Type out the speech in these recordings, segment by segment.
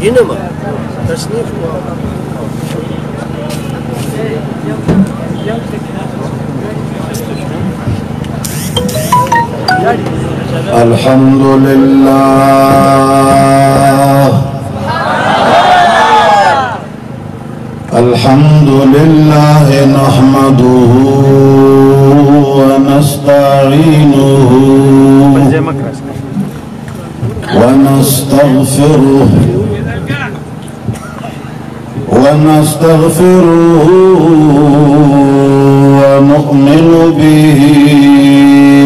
ينما تصنيف الحمد لله الحمد لله نحمده ونستعينه ونستغفره ونؤمن به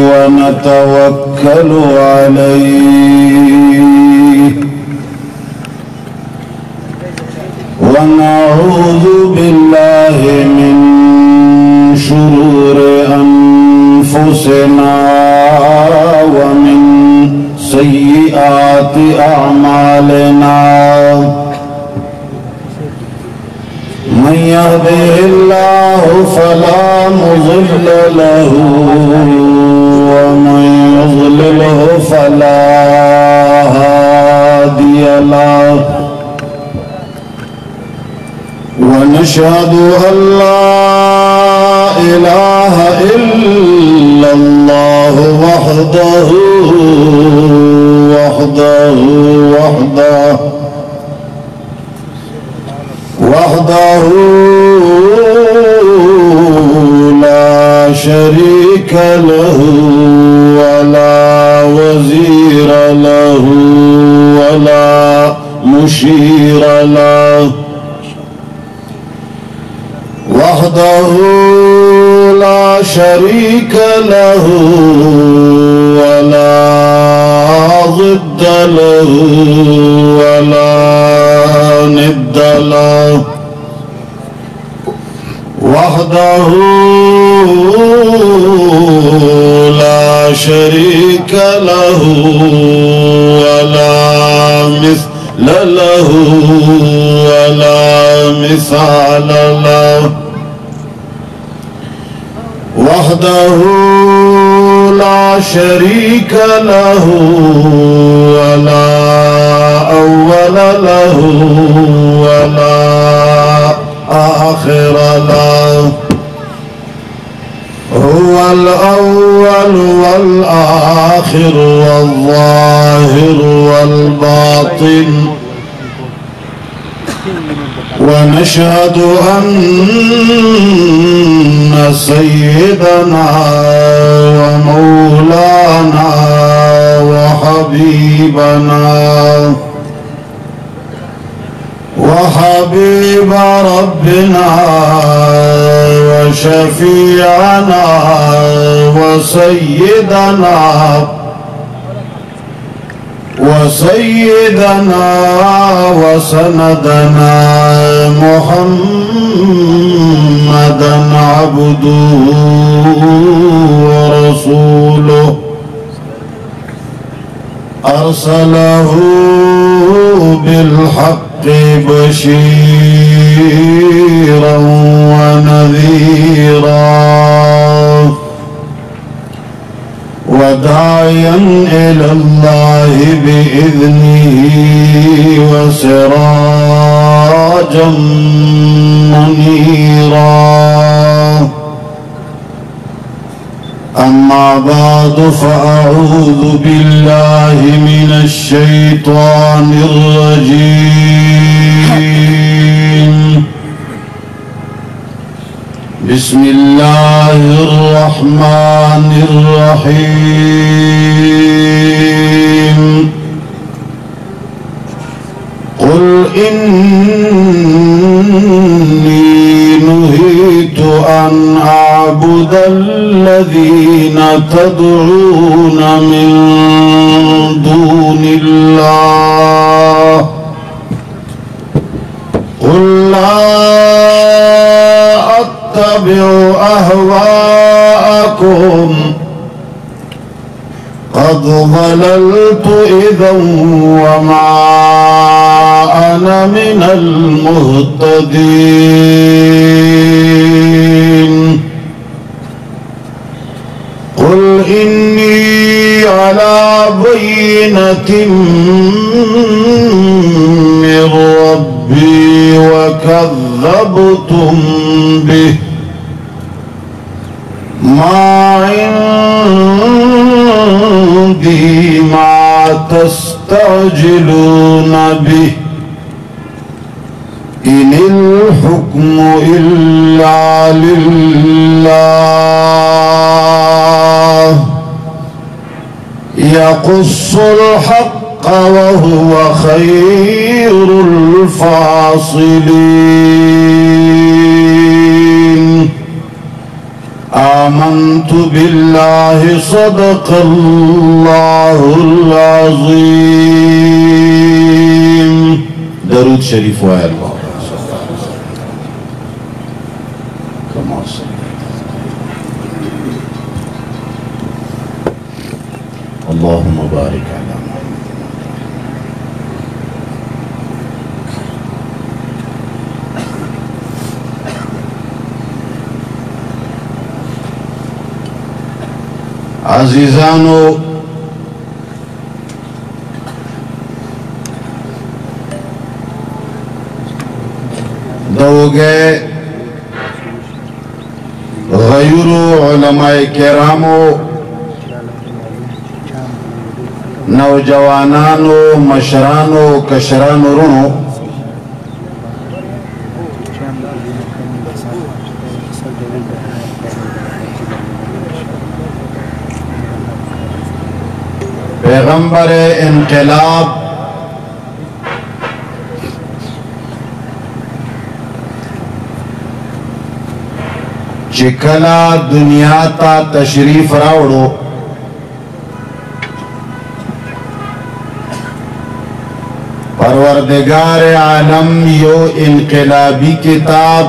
ونتوكل عليه ونعوذ بالله من شرور أنفسنا ومن سيئات أعمالنا من يهده الله فلا مضل له ومن يضلله فلا هادي له ونشهد أن لا إله إلا الله وحده لا شريك له ولا وزير له ولا مشير له وحده لا شريك له ولا ضد له ولا ند له وحده لا شريك له ولا مثل له ولا مثال له وحده لا شريك له ولا أول له ولا آخر له هو الأول والآخر والظاهر والباطن ونشهد أن سيدنا ومولانا وحبيبنا وحبيب ربنا وشفيعنا وسيدنا وسندنا محمدا عبده ورسوله أرسله بالحق بشيرا ونذيرا وداعيا إلى الله بإذنه وسراجا منيرا أما بعد فأعوذ بالله من الشيطان الرجيم بسم الله الرحمن الرحيم قل إني نهيت أن أعبد الذين تدعون من دون الله قل لا أتبع أهواءكم قد ضللت إذا وما कान मिनल मुहतदीन। कुल इन्नी अला बय्यिनतिन मिर रब्बी व कज़्ज़बतुम बिही मा इंदी मा तस्तअजिलून बिही इनिल हुक्मु इल्ला लिल्लाह यक़ुस्सुल हक़्क़ व हुवा खैरुल फ़ासिलीन। आमन्तु बिल्लाहि सदक़ल्लाहुल अज़ीम। दरूद शरीफ वाहे अल्लाह। अल्लाहुम्मा बारिक अला अज़ीज़ानो, दोगे गैरू उलमाए किरामो, नौजवानानो, मशरानो, कशरानो रुनो, पैगंबर इनकलाब चिकला दुनिया ता तशरीफ रावड़ो, परवरदिगार आलम यो इनकलाबी किताब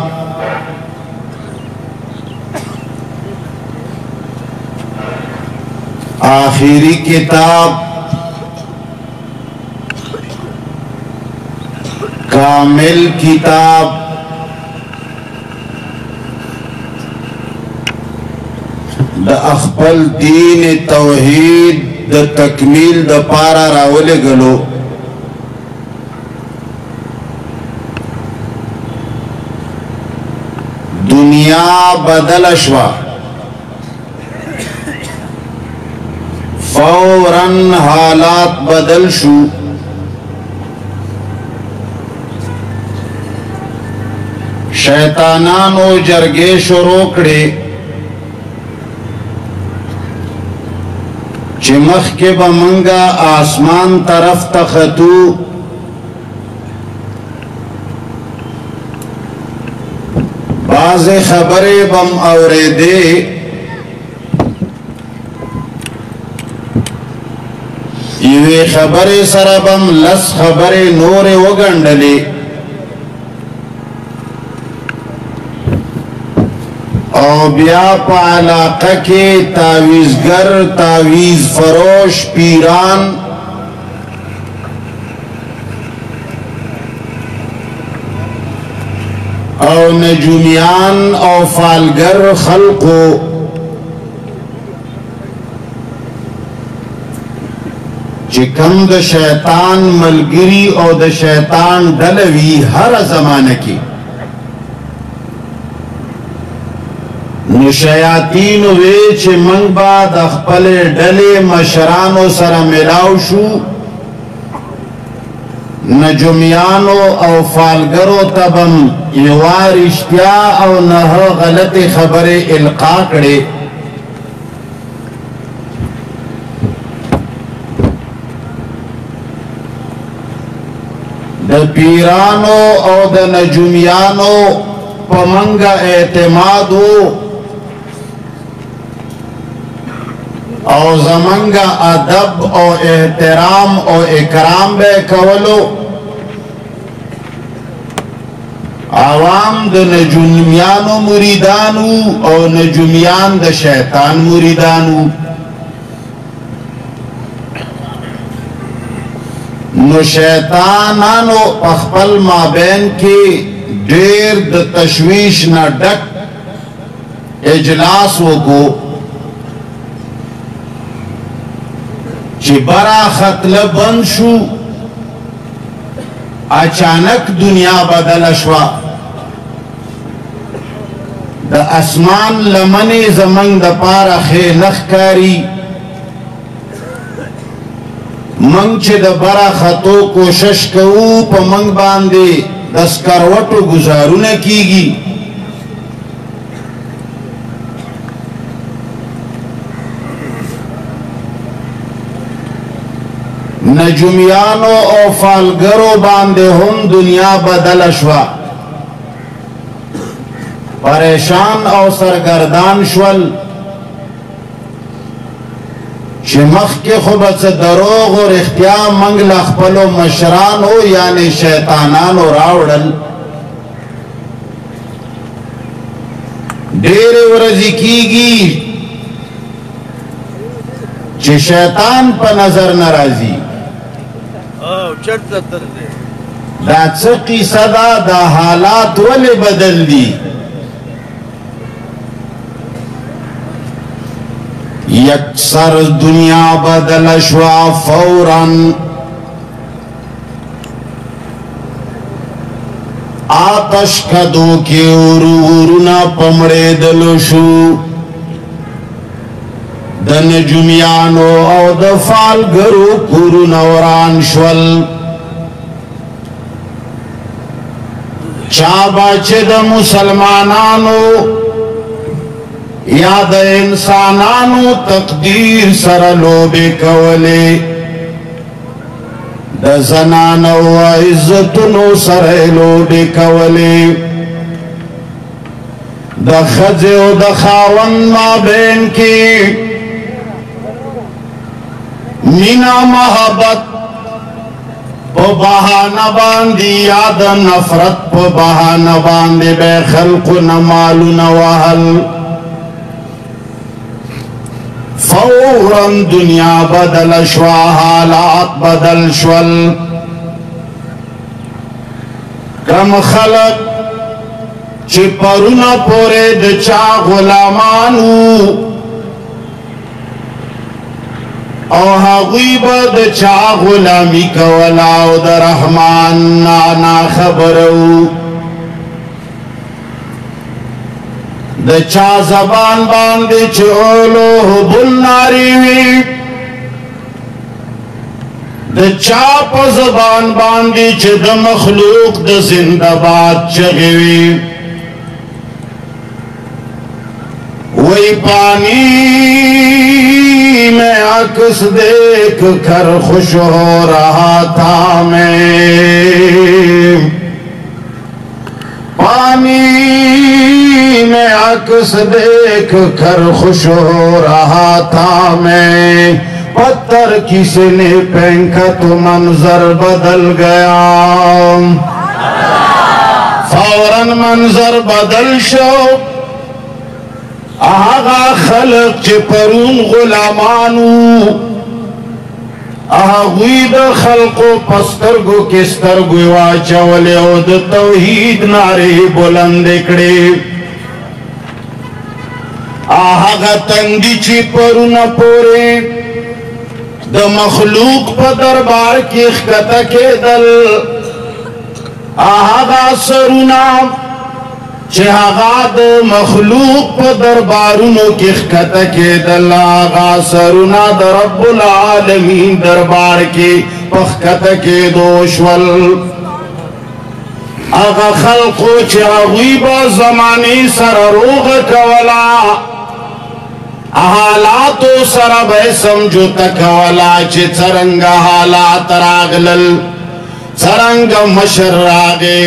आखिरी किताब कामिल किताब द अखबल दीन तौहीद द तकमील द पारा रावले गलो। दुनिया बदल अशवा फौरन हालात बदल शू। शैतानानो जरगेश रोकड़े चिमख के बमंगा आसमान तरफ तखतू बाज़े खबरे बम औरे दे ये खबरे सरबम लस खबरे नोरे वगंडले और ब्या पालाका के तावीज़गर तावीज़ फरोश पीरान और नजुमियान और फालगर खल्को चिकम द शैतान मलगिरी और द शैतान डलवी हर जमाने की शयातीन वे चे मंगबा दखपले डले मशरानो सरा मिलावशु नजुमियानो और फालगरो तबम युवार इश्तिया और नह गलत खबरे इल्का करे द पीरानो और द नजुमियानो पमंगा एतमादो और जमंगा अदब और एहतराम और इकराम बे कवलो आवाम द नजुमियानो मुरीदानू और नजुमियान द शैतान मुरीदानू نو شیطانانو پخپل مابین کی دیر د تشویش نه ډک اجلاس وکو چې برا خطله بند شو اچانک دنیا بدل شوا د اسمان لمنې زمنګ د پاره خې نخکاری منگ چه دا برا خطو کوشش کوو پا منگ باندے دس کروٹو گزارو نکیگی نجومیانو او فالگرو باندے ہم دنیا بدل شوا پریشان او سرگردان شول چه مخ کے خوبت دروغ اور اختیام منگ لخپلو مشران ہو یعنی شیطانان و راوڑل دیر ورزی کی گی چه شیطان پا نظر نرازی دا چقی صدا دا حالات ولی بدل دی یکسر دنیا بدل شوا فوراً آتش کدو کے اورونا پمڑے دلشو دن جمیانو او دفال گرو کورونا وران شول چابا چه دا مسلمانانو یا د انسانانو تقدیر سره لوبې کولې د زنانو عزتونو سره لوبې کولې د ښځې او د خاوند مابین کې مینا محبت په بهانه باندې یا د نفرت په بهانه باندې به خلقونه مالونه وهل فوراً دنیا بدل شوا حالات بدل شول کم خلق چی پرونا پورے دچا غلامانو او حقوی با دچا غلامی کولاو در رحمان نانا خبرو د چا زبان باندې چې اولو بل ناری وي د چا په زبان باندې چې د مخلوق د زنده باد چغې وي وہی پانی میں عکس دیکھ کر خوش ہو رہا تھا میں پانی میں عکس دیکھ کر خوش ہو رہا تھا میں پتھر کسی نے پھینکا تو منظر بدل گیا فوراً منظر بدل شو آغا خلق چه پرون غلامانو آغوی دا خلقو پسترگو کسترگو واچولی او دا توحید ناری بلند اکڑی آغا تنگی چی پرون پوری دا مخلوق پا دربار کی اخکتا کے دل آغا سرونا چه آغا دا مخلوق پا دربارونو کی اخکتا کے دل آغا سرونا دا رب العالمین دربار کی پخکتا کے دوشول آغا خلقو چه آغوی با زمانی سر روغ کولا حالاتو سر بے سمجھو تکولا چه چرنگا حالات راغلل چرنگ مشر راگے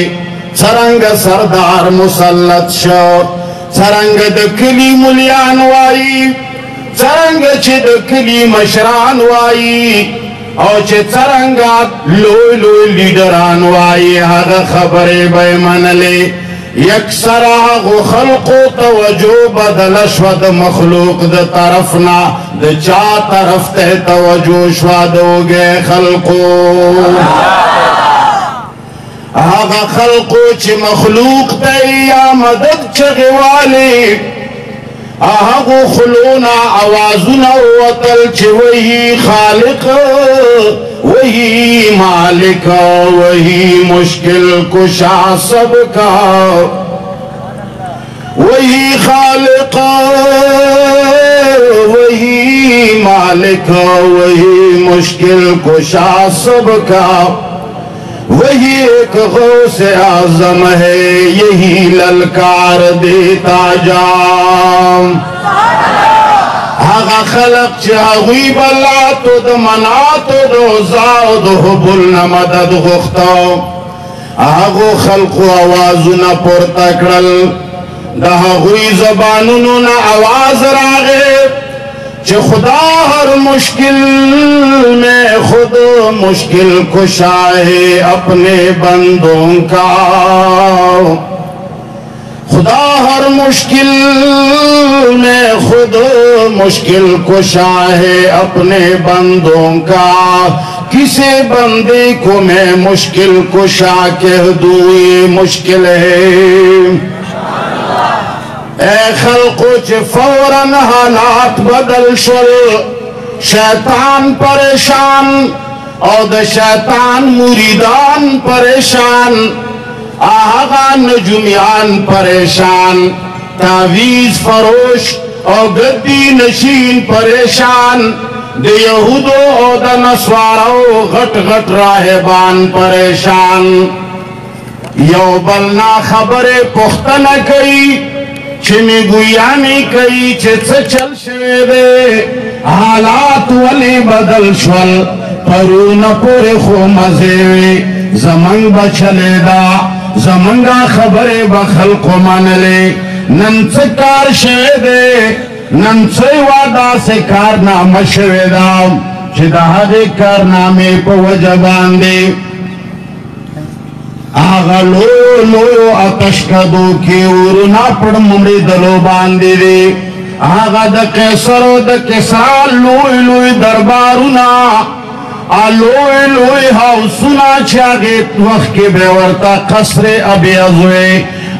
چرنگ سردار مسلط شو چرنگ دکلی ملیان وائی چرنگ چه دکلی مشران وائی او چه چرنگا لوی لوی لیڈران وائی حق خبری بے منلے यकसरा गो खल्को तवज्जो बदल शवद मखलूक द तरफना द चा तरफ ते तवज्जो शवद हो गए खल्को आगा खल्को च मखलूक ते या मदद चगे वाले आगो खुलोना आवाजुना वतल च वही खालिक वही मालिक वही मुश्किल कुशा सबका वही खालिक वही मालिक वही मुश्किल कुशा सबका वही एक गौसे आजम है यही ललकार देता जाम आगा खलक चाहुई बल्ला तो द मना तो दो जाओ दो हुबुल न मदद गुख्ताओ आगो खल्को आवाजु न पुर तकड़ल दहुई जबानुनु न आवाज रागे च खुदा हर मुश्किल में खुद मुश्किल कुशा है अपने बंदों का खुदा हर मुश्किल में खुद मुश्किल कुशा है अपने बंदों का किसे बंदे को मैं मुश्किल कुशा कह दूं ये मुश्किल है ए खल्को च फौरन हालात बदल शुल शैतान परेशान और द शैतान मुरीदान परेशान आगा नजुमियान परेशान तावीज फरोश और गद्दी नशीन परेशान दे यहूदो और द नस्वारो घट घट राहबान परेशान यो बलना खबरे पुख्ता न कई छिमी गुयानी कई चित चल शेदे हालात वाले बदल शवल परू न पूरे खो मजे जमंग बचलेदा जमंगा खबरे बखल को मानले नंस कार शेदे नंस वादा से कारनामा शेदा चिदाहदे कारनामे को वजबान दे आगा लोयो लोयो आतश का दो के उरुना पड़ मुमड़ी दलो बांधे दे आगा द कैसरो द कैसरा लोय लोय दरबारुना आ लोय लोय हाउसुना चागे वक्त के बेवरता कसरे अबे अजुए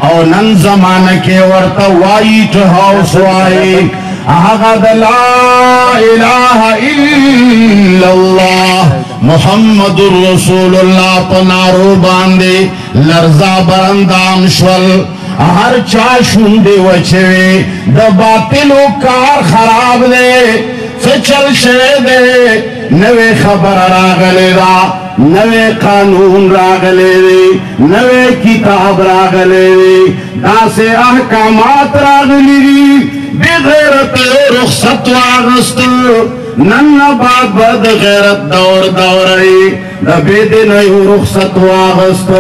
और नन जमाना के वर्ता वाइट हाउस वाई आगा द ला इलाहा इल्लल्लाह मुहम्मदुर रसूलुल्लाह पनारो बांधे लर्जा बरंदाम शवल हर चा शुंदे वचे द बातिलो कार खराब दे चल शेदे नवे खबर रागले दा नवे कानून रागले दे नवे किताब रागले दे दासे अहकामात रागली बेगैरत रुखसत वागस्त नन्ना बात बद गैरत दौर दौरई दबेदे नहीं रुखसत वागस्त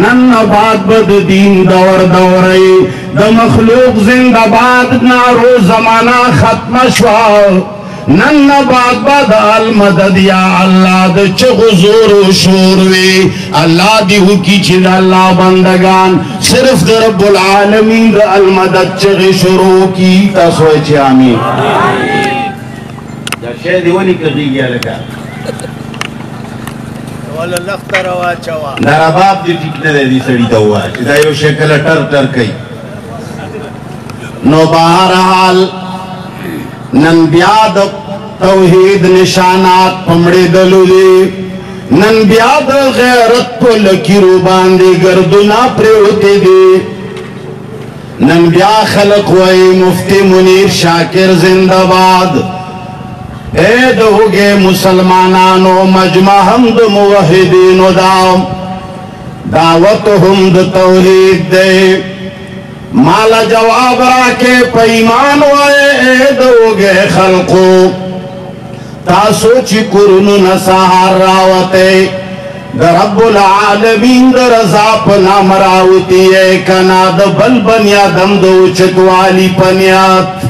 नन्ना बात बद दीन दौर दौरई द मखलूक जिंदाबाद नारो जमाना खत्म शवा नन्ना बात बद अल मदद या अल्लाह द चगुजूर शोरवे अल्लाह दी हुकी चिद अल्लाह बंदगान सिर्फ द रब्बुल आलमीन द अल मदद चगे शुरू की तसोच आमीन शेर दीवानी कगी गया लगा वाला लख्तर वा चवा दरबाब दी टिकने दे दी सड़ी दवा इदायो शक्ल टर टर कई नो बहरहाल नन ब्याद तौहीद निशानात पमड़े दलुले नन ब्याद गैरत को लकीरो बांधे गर्दुना प्रेवते दे नन ब्या खलक वही मुफ्ती मुनीर शाकिर जिंदाबाद ऐद हो गए मुसलमानानो मजमा हमद मुवहिदीन दाम दावत हमद तौहीद दे माला जवाब राके पैमान वाए ऐद हो गए खल्को तासोची कुरुनु नसाहार रावते रब्बुल आलमीन रजा पना मरावती है कनाद बल बनिया दम दो चतवाली पनियात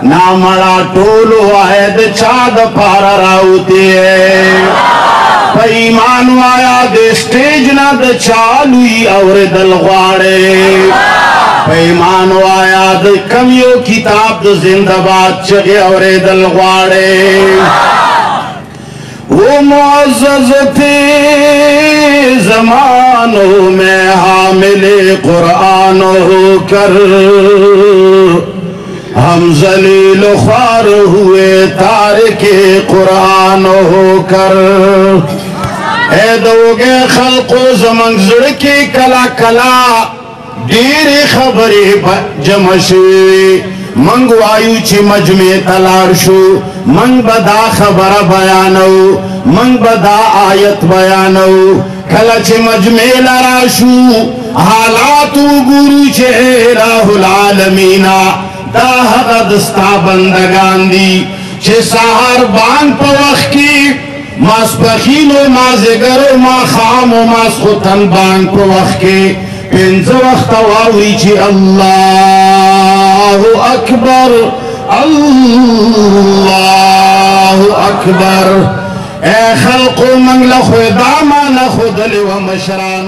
ना मड़ा टोलो है चाद पारा रावती है पे ईमान वाया दे स्टेज ना द चालुई और दल ग्वाड़े पे ईमान वाया द कमियो किताब द जिंदाबाद चगे और दल ग्वाड़े वो मुअज़्ज़ज़ थे ज़मानों में हामिले कुरान होकर हम ज़लील ख्वार हुए तारिके कुरान होकर ए दोगे खल्को ज़मंग ज़ुड़के कला कला डेरे खबरे जमशे मंग वायु ची मजमे तलारशु मंग बदा खबर बयानो मंग बदा आयत बयानो कला ची मजमे लराशु हालातु गुरु चेहरा हुल आलमीना दा हदस्ता बंदगान दी चे सहार बांग पवख की मासपखीनो माज़ेगरो मा खामो मासखुतन बांग पवख के पिंज वक्त वावी ची अल्लाहु अकबर अल्लाहु अकबर ए खल्को मंगला खुदा मा न खुदल व मशरान